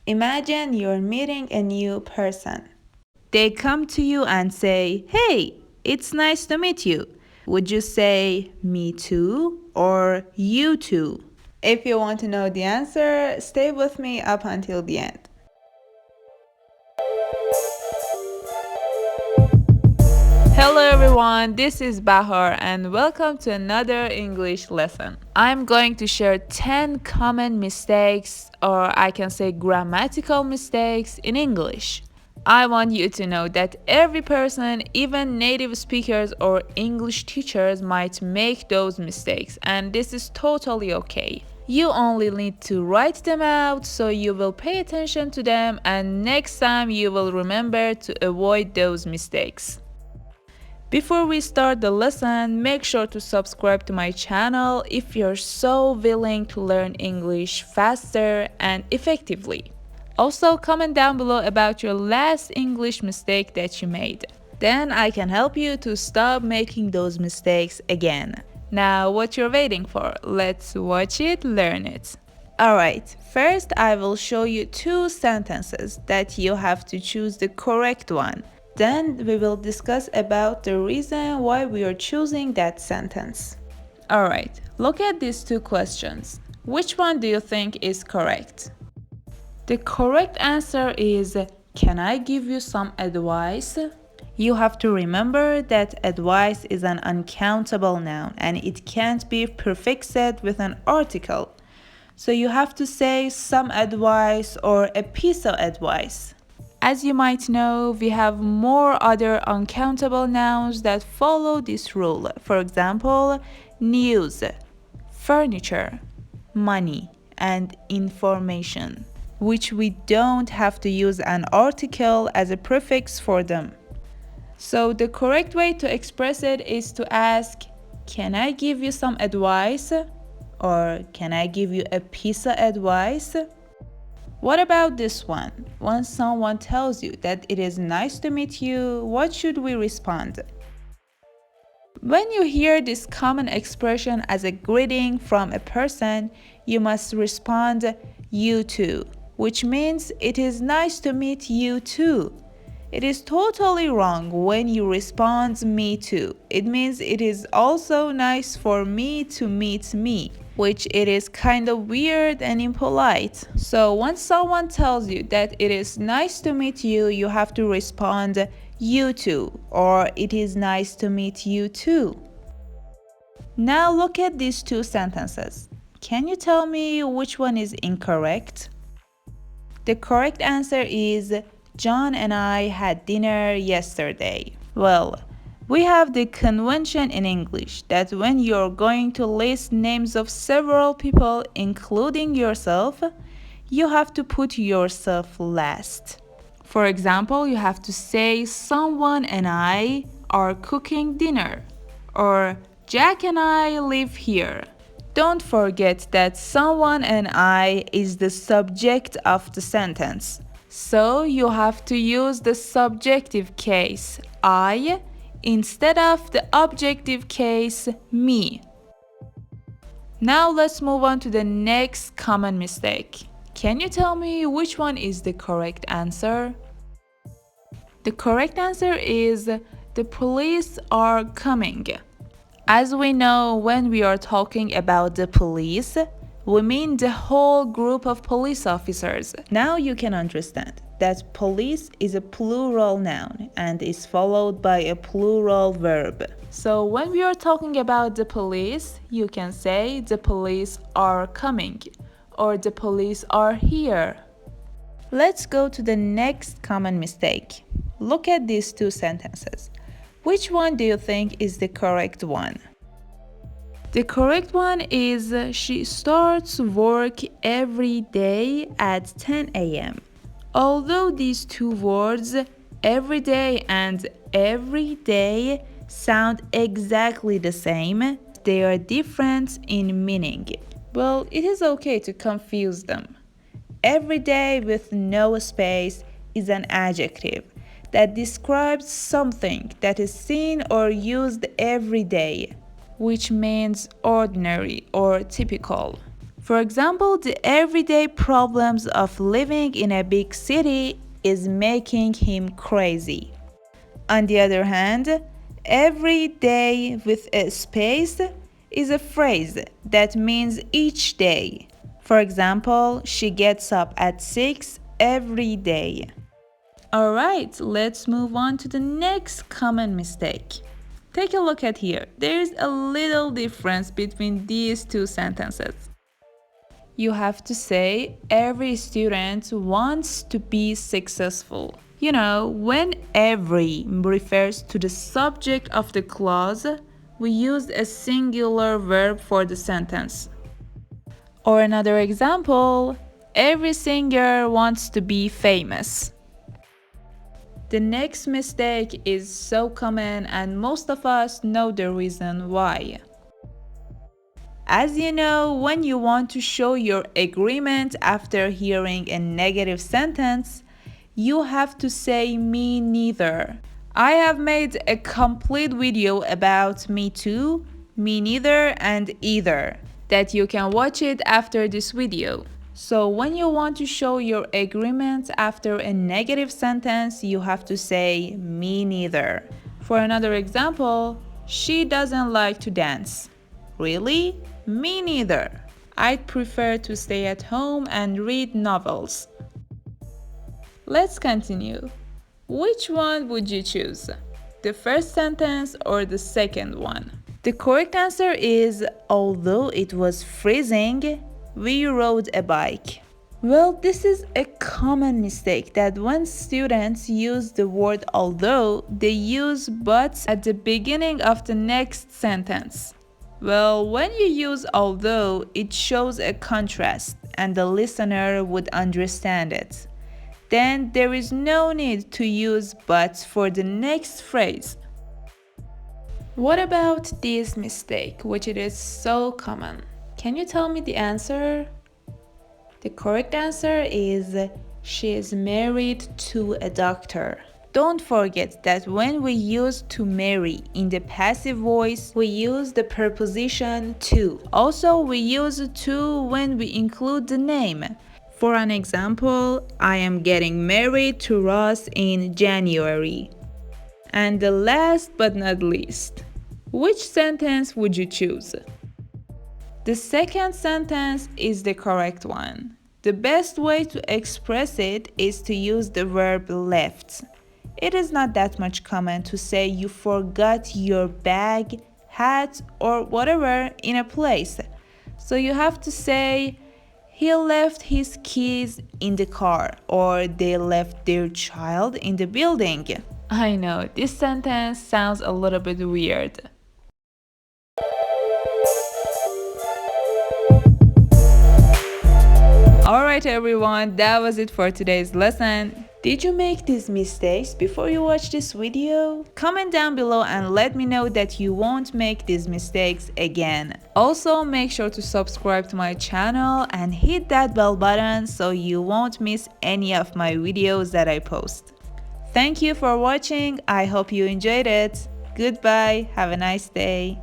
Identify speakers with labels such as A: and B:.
A: Imagine you're meeting a new person. They come to you and say, "Hey, it's nice to meet you." Would you say, "Me too" or "you too"? If you want to know the answer, stay with me up until the end. Hello everyone, this is Bahar and welcome to another English lesson. I'm going to share 10 common mistakes, or I can say grammatical mistakes, in English. I want you to know that every person, even native speakers or English teachers, might make those mistakes, and this is totally okay. You only need to write them out so you will pay attention to them, and next time you will remember to avoid those mistakes. Before we start the lesson, make sure to subscribe to my channel if you're so willing to learn English faster and effectively. Also, comment down below about your last English mistake that you made. Then I can help you to stop making those mistakes again. Now, what you're waiting for? Let's watch it, learn it. Alright, first I will show you two sentences that you have to choose the correct one. Then we will discuss about the reason why we are choosing that sentence. Alright, look at these two questions. Which one do you think is correct? The correct answer is, "Can I give you some advice?" You have to remember that advice is an uncountable noun and it can't be prefixed with an article. So you have to say some advice or a piece of advice. As you might know, we have more other uncountable nouns that follow this rule. For example, news, furniture, money, and information, which we don't have to use an article as a prefix for them. So the correct way to express it is to ask, "Can I give you some advice?" or "Can I give you a piece of advice?" What about this one? When someone tells you that it is nice to meet you, what should we respond? When you hear this common expression as a greeting from a person, you must respond, "You too," which means it is nice to meet you too. It is totally wrong when you respond, "Me too." It means it is also nice for me to meet me, which it is kind of weird and impolite. So when someone tells you that it is nice to meet you, you have to respond, "You too," or "It is nice to meet you too." Now look at these two sentences. Can you tell me which one is incorrect? The correct answer is, "John and I had dinner yesterday." Well, we have the convention in English that when you're going to list names of several people, including yourself, you have to put yourself last. For example, you have to say, "Someone and I are cooking dinner," or "Jack and I live here." Don't forget that "someone and I" is the subject of the sentence. So you have to use the subjective case, "I," instead of the objective case, "me." Now let's move on to the next common mistake. Can you tell me which one is the correct answer? The correct answer is, "The police are coming." As we know, when we are talking about the police, we mean the whole group of police officers. Now you can understand that police is a plural noun and is followed by a plural verb. So when we are talking about the police, you can say "the police are coming" or "the police are here." Let's go to the next common mistake. Look at these two sentences. Which one do you think is the correct one? The correct one is, "She starts work every day at 10 a.m. Although these two words, every day and every day, sound exactly the same, they are different in meaning. Well, it is okay to confuse them. Every day with no space is an adjective that describes something that is seen or used every day, which means ordinary or typical. For example, the everyday problems of living in a big city is making him crazy. On the other hand, every day with a space is a phrase that means each day. For example, she gets up at 6 every day. Alright, let's move on to the next common mistake. Take a look at here. There is a little difference between these two sentences. You have to say every student wants to be successful. You know, when every refers to the subject of the clause, we use a singular verb for the sentence. Or another example, every singer wants to be famous. The next mistake is so common and most of us know the reason why. As you know, when you want to show your agreement after hearing a negative sentence, you have to say me neither. I have made a complete video about me too, me neither, and either that you can watch it after this video. So when you want to show your agreement after a negative sentence, you have to say me neither. For another example, she doesn't like to dance. Really? Me neither. I'd prefer to stay at home and read novels. Let's continue. Which one would you choose? The first sentence or the second one? The correct answer is, although it was freezing, we rode a bike. Well, this is a common mistake that when students use the word although, they use but at the beginning of the next sentence. Well, when you use although, it shows a contrast and the listener would understand it. Then there is no need to use but for the next phrase. What about this mistake, which it is so common? Can you tell me the answer? The correct answer is she is married to a doctor. Don't forget that when we use to marry in the passive voice, we use the preposition to. Also, we use to when we include the name. For an example, I am getting married to Ross in January. And the last but not least, which sentence would you choose? The second sentence is the correct one. The best way to express it is to use the verb left. It is not that much common to say you forgot your bag, hat, or whatever in a place. So you have to say he left his keys in the car or they left their child in the building. I know, this sentence sounds a little bit weird. Alright everyone, that was it for today's lesson. Did you make these mistakes before you watch this video? Comment down below and let me know that you won't make these mistakes again. Also, make sure to subscribe to my channel and hit that bell button so you won't miss any of my videos that I post. Thank you for watching. I hope you enjoyed it. Goodbye. Have a nice day.